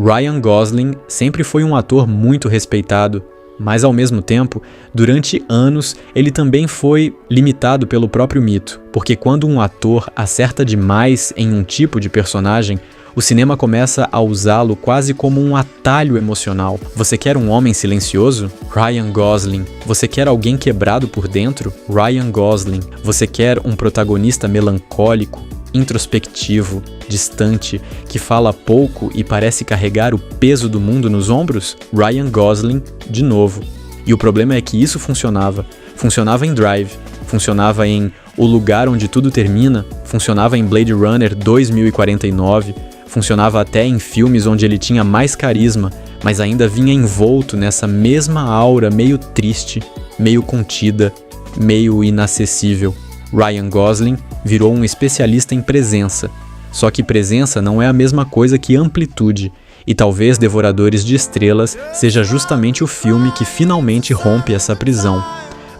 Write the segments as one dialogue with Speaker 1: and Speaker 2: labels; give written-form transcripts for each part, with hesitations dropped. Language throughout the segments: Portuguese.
Speaker 1: Ryan Gosling sempre foi um ator muito respeitado, mas ao mesmo tempo, durante anos, ele também foi limitado pelo próprio mito, porque quando um ator acerta demais em um tipo de personagem, o cinema começa a usá-lo quase como um atalho emocional. Você quer um homem silencioso? Ryan Gosling. Você quer alguém quebrado por dentro? Ryan Gosling. Você quer um protagonista melancólico, introspectivo, distante, que fala pouco e parece carregar o peso do mundo nos ombros? Ryan Gosling, de novo. E o problema é que isso funcionava. Funcionava em Drive, funcionava em O Lugar Onde Tudo Termina, funcionava em Blade Runner 2049, funcionava até em filmes onde ele tinha mais carisma, mas ainda vinha envolto nessa mesma aura meio triste, meio contida, meio inacessível. Ryan Gosling virou um especialista em presença. Só que presença não é a mesma coisa que amplitude, e talvez Devoradores de Estrelas seja justamente o filme que finalmente rompe essa prisão.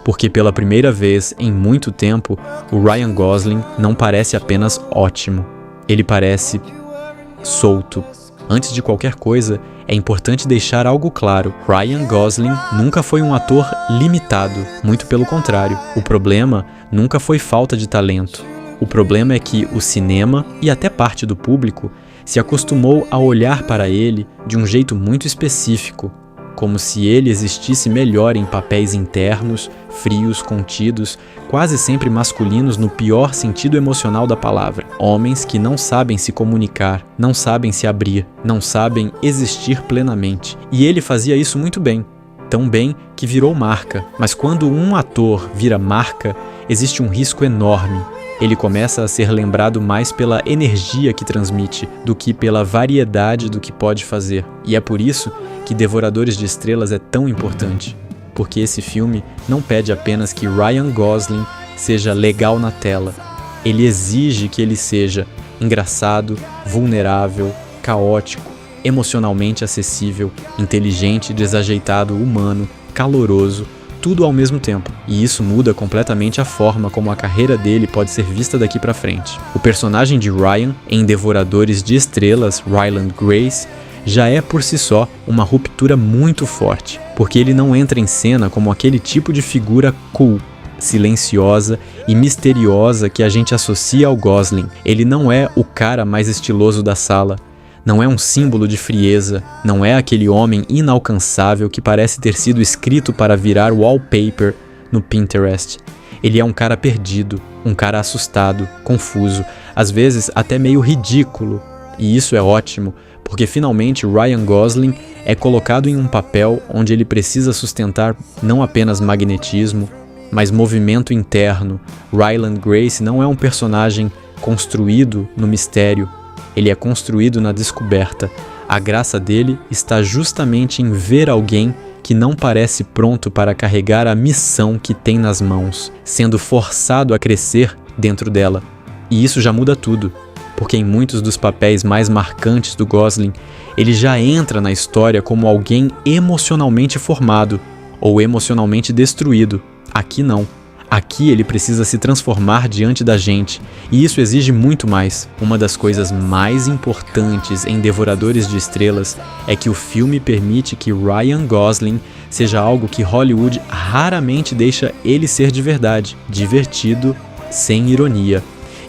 Speaker 1: Porque pela primeira vez em muito tempo, o Ryan Gosling não parece apenas ótimo, ele parece solto. Antes de qualquer coisa, é importante deixar algo claro. Ryan Gosling nunca foi um ator limitado, muito pelo contrário. O problema nunca foi falta de talento. O problema é que o cinema, e até parte do público, se acostumou a olhar para ele de um jeito muito específico, como se ele existisse melhor em papéis internos, frios, contidos, quase sempre masculinos no pior sentido emocional da palavra. Homens que não sabem se comunicar, não sabem se abrir, não sabem existir plenamente. E ele fazia isso muito bem. Tão bem que virou marca. Mas quando um ator vira marca, existe um risco enorme. Ele começa a ser lembrado mais pela energia que transmite do que pela variedade do que pode fazer. E é por isso que Devoradores de Estrelas é tão importante. Porque esse filme não pede apenas que Ryan Gosling seja legal na tela. Ele exige que ele seja engraçado, vulnerável, caótico, emocionalmente acessível, inteligente, desajeitado, humano, caloroso, tudo ao mesmo tempo. E isso muda completamente a forma como a carreira dele pode ser vista daqui pra frente. O personagem de Ryan, em Devoradores de Estrelas, Ryland Grace, já é por si só uma ruptura muito forte, porque ele não entra em cena como aquele tipo de figura cool, silenciosa e misteriosa que a gente associa ao Gosling. Ele não é o cara mais estiloso da sala, não é um símbolo de frieza, não é aquele homem inalcançável que parece ter sido escrito para virar wallpaper no Pinterest. Ele é um cara perdido, um cara assustado, confuso, às vezes até meio ridículo. E isso é ótimo, porque finalmente Ryan Gosling é colocado em um papel onde ele precisa sustentar não apenas magnetismo, mas movimento interno. Ryland Grace não é um personagem construído no mistério, ele é construído na descoberta. A graça dele está justamente em ver alguém que não parece pronto para carregar a missão que tem nas mãos, sendo forçado a crescer dentro dela. E isso já muda tudo, porque em muitos dos papéis mais marcantes do Gosling, ele já entra na história como alguém emocionalmente formado ou emocionalmente destruído. Aqui não. Aqui ele precisa se transformar diante da gente, e isso exige muito mais. Uma das coisas mais importantes em Devoradores de Estrelas é que o filme permite que Ryan Gosling seja algo que Hollywood raramente deixa ele ser de verdade, divertido, sem ironia.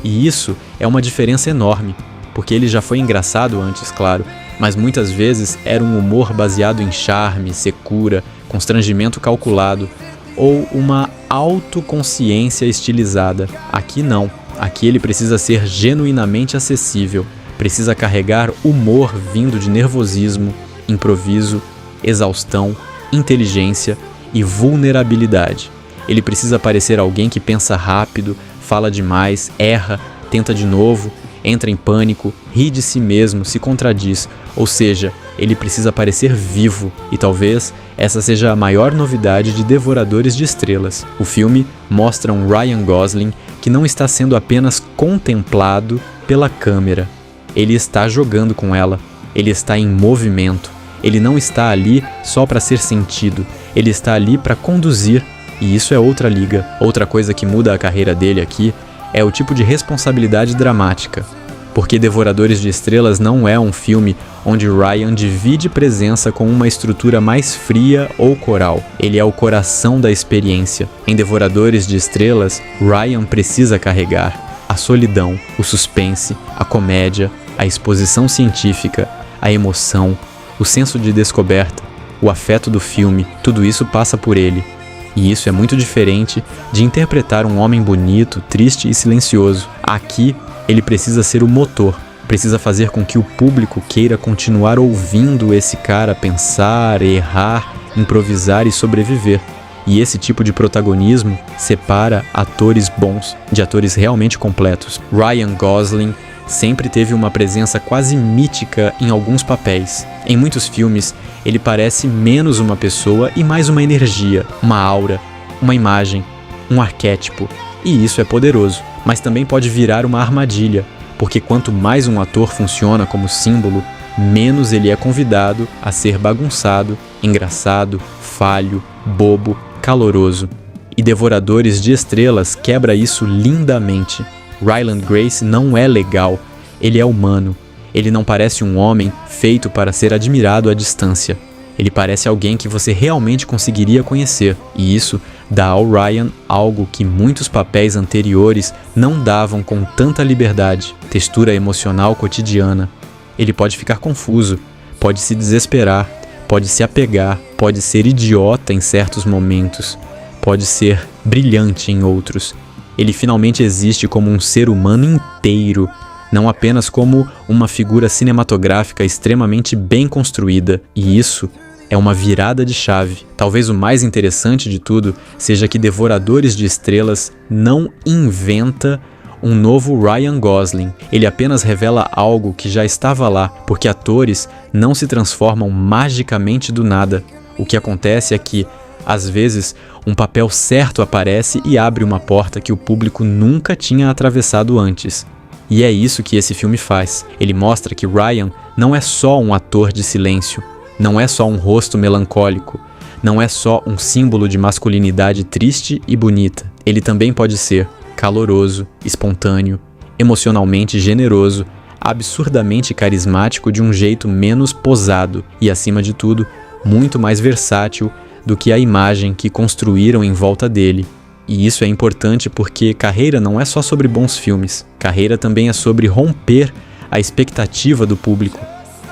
Speaker 1: E isso é uma diferença enorme, porque ele já foi engraçado antes, claro, mas muitas vezes era um humor baseado em charme, secura, constrangimento calculado, ou uma autoconsciência estilizada. Aqui não. Aqui ele precisa ser genuinamente acessível, precisa carregar humor vindo de nervosismo, improviso, exaustão, inteligência e vulnerabilidade. Ele precisa parecer alguém que pensa rápido, fala demais, erra, tenta de novo, entra em pânico, ri de si mesmo, se contradiz, ou seja, ele precisa parecer vivo, e talvez essa seja a maior novidade de Devoradores de Estrelas. O filme mostra um Ryan Gosling que não está sendo apenas contemplado pela câmera, ele está jogando com ela, ele está em movimento, ele não está ali só para ser sentido, ele está ali para conduzir, e isso é outra liga. Outra coisa que muda a carreira dele aqui é o tipo de responsabilidade dramática. porque Devoradores de Estrelas não é um filme onde Ryan divide presença com uma estrutura mais fria ou coral. Ele é o coração da experiência. Em Devoradores de Estrelas, Ryan precisa carregar a solidão, o suspense, a comédia, a exposição científica, a emoção, o senso de descoberta, o afeto do filme, tudo isso passa por ele. E isso é muito diferente de interpretar um homem bonito, triste e silencioso. Aqui, ele precisa ser o motor, precisa fazer com que o público queira continuar ouvindo esse cara pensar, errar, improvisar e sobreviver. E esse tipo de protagonismo separa atores bons de atores realmente completos. Ryan Gosling sempre teve uma presença quase mítica em alguns papéis. Em muitos filmes, ele parece menos uma pessoa e mais uma energia, uma aura, uma imagem, um arquétipo. E isso é poderoso, mas também pode virar uma armadilha, porque quanto mais um ator funciona como símbolo, menos ele é convidado a ser bagunçado, engraçado, falho, bobo, caloroso. E Devoradores de Estrelas quebra isso lindamente. Ryland Grace não é legal, ele é humano. Ele não parece um homem feito para ser admirado à distância. Ele parece alguém que você realmente conseguiria conhecer, e isso dá ao Ryan algo que muitos papéis anteriores não davam com tanta liberdade: textura emocional cotidiana. Ele pode ficar confuso, pode se desesperar, pode se apegar, pode ser idiota em certos momentos, pode ser brilhante em outros. Ele finalmente existe como um ser humano inteiro, não apenas como uma figura cinematográfica extremamente bem construída, e isso é uma virada de chave. Talvez o mais interessante de tudo seja que Devoradores de Estrelas não inventa um novo Ryan Gosling. Ele apenas revela algo que já estava lá, porque atores não se transformam magicamente do nada. O que acontece é que, às vezes, um papel certo aparece e abre uma porta que o público nunca tinha atravessado antes. E é isso que esse filme faz. Ele mostra que Ryan não é só um ator de silêncio, não é só um rosto melancólico, não é só um símbolo de masculinidade triste e bonita. Ele também pode ser caloroso, espontâneo, emocionalmente generoso, absurdamente carismático de um jeito menos posado e, acima de tudo, muito mais versátil do que a imagem que construíram em volta dele. E isso é importante porque carreira não é só sobre bons filmes. Carreira também é sobre romper a expectativa do público.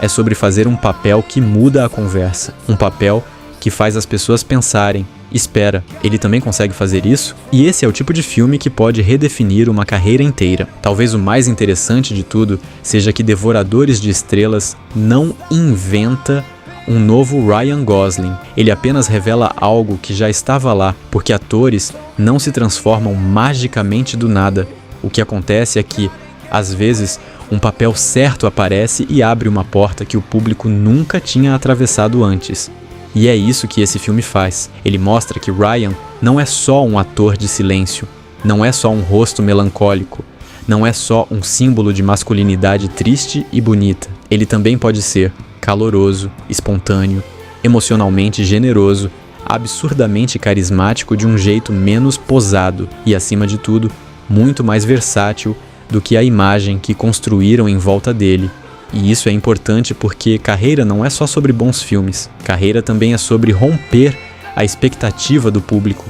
Speaker 1: É sobre fazer um papel que muda a conversa. Um papel que faz as pessoas pensarem: espera, ele também consegue fazer isso? E esse é o tipo de filme que pode redefinir uma carreira inteira. Talvez o mais interessante de tudo seja que Devoradores de Estrelas não inventa um novo Ryan Gosling. Ele apenas revela algo que já estava lá, porque atores não se transformam magicamente do nada. O que acontece é que, às vezes, um papel certo aparece e abre uma porta que o público nunca tinha atravessado antes. E é isso que esse filme faz. Ele mostra que Ryan não é só um ator de silêncio, não é só um rosto melancólico, não é só um símbolo de masculinidade triste e bonita. Ele também pode ser caloroso, espontâneo, emocionalmente generoso, absurdamente carismático de um jeito menos posado e, acima de tudo, muito mais versátil do que a imagem que construíram em volta dele. E isso é importante porque carreira não é só sobre bons filmes. Carreira também é sobre romper a expectativa do público.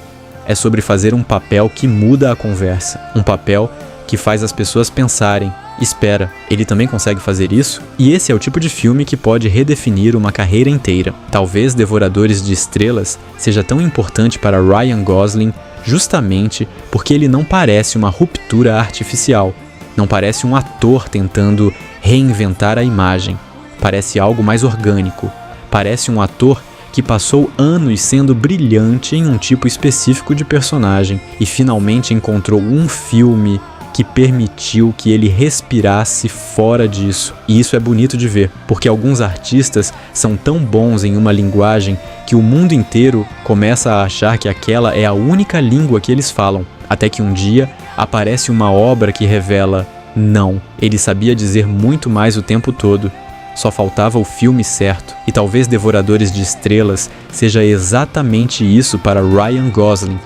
Speaker 1: É sobre fazer um papel que muda a conversa. Um papel que faz as pessoas pensarem: espera, ele também consegue fazer isso? E esse é o tipo de filme que pode redefinir uma carreira inteira. Talvez Devoradores de Estrelas seja tão importante para Ryan Gosling justamente porque ele não parece uma ruptura artificial. Não parece um ator tentando reinventar a imagem. Parece algo mais orgânico. Parece um ator que passou anos sendo brilhante em um tipo específico de personagem e finalmente encontrou um filme que permitiu que ele respirasse fora disso. E isso é bonito de ver, porque alguns artistas são tão bons em uma linguagem que o mundo inteiro começa a achar que aquela é a única língua que eles falam, até que um dia aparece uma obra que revela: não, ele sabia dizer muito mais o tempo todo. Só faltava o filme certo. E talvez Devoradores de Estrelas seja exatamente isso para Ryan Gosling.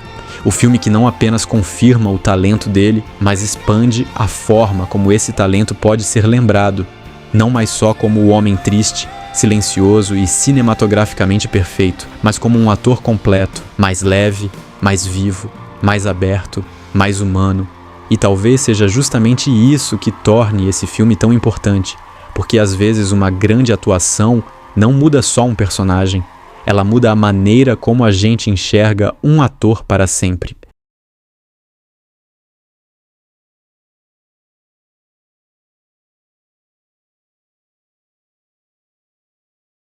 Speaker 1: O filme que não apenas confirma o talento dele, mas expande a forma como esse talento pode ser lembrado, não mais só como o homem triste, silencioso e cinematograficamente perfeito, mas como um ator completo, mais leve, mais vivo, mais aberto, mais humano. E talvez seja justamente isso que torne esse filme tão importante, porque às vezes uma grande atuação não muda só um personagem, ela muda a maneira como a gente enxerga um ator para sempre.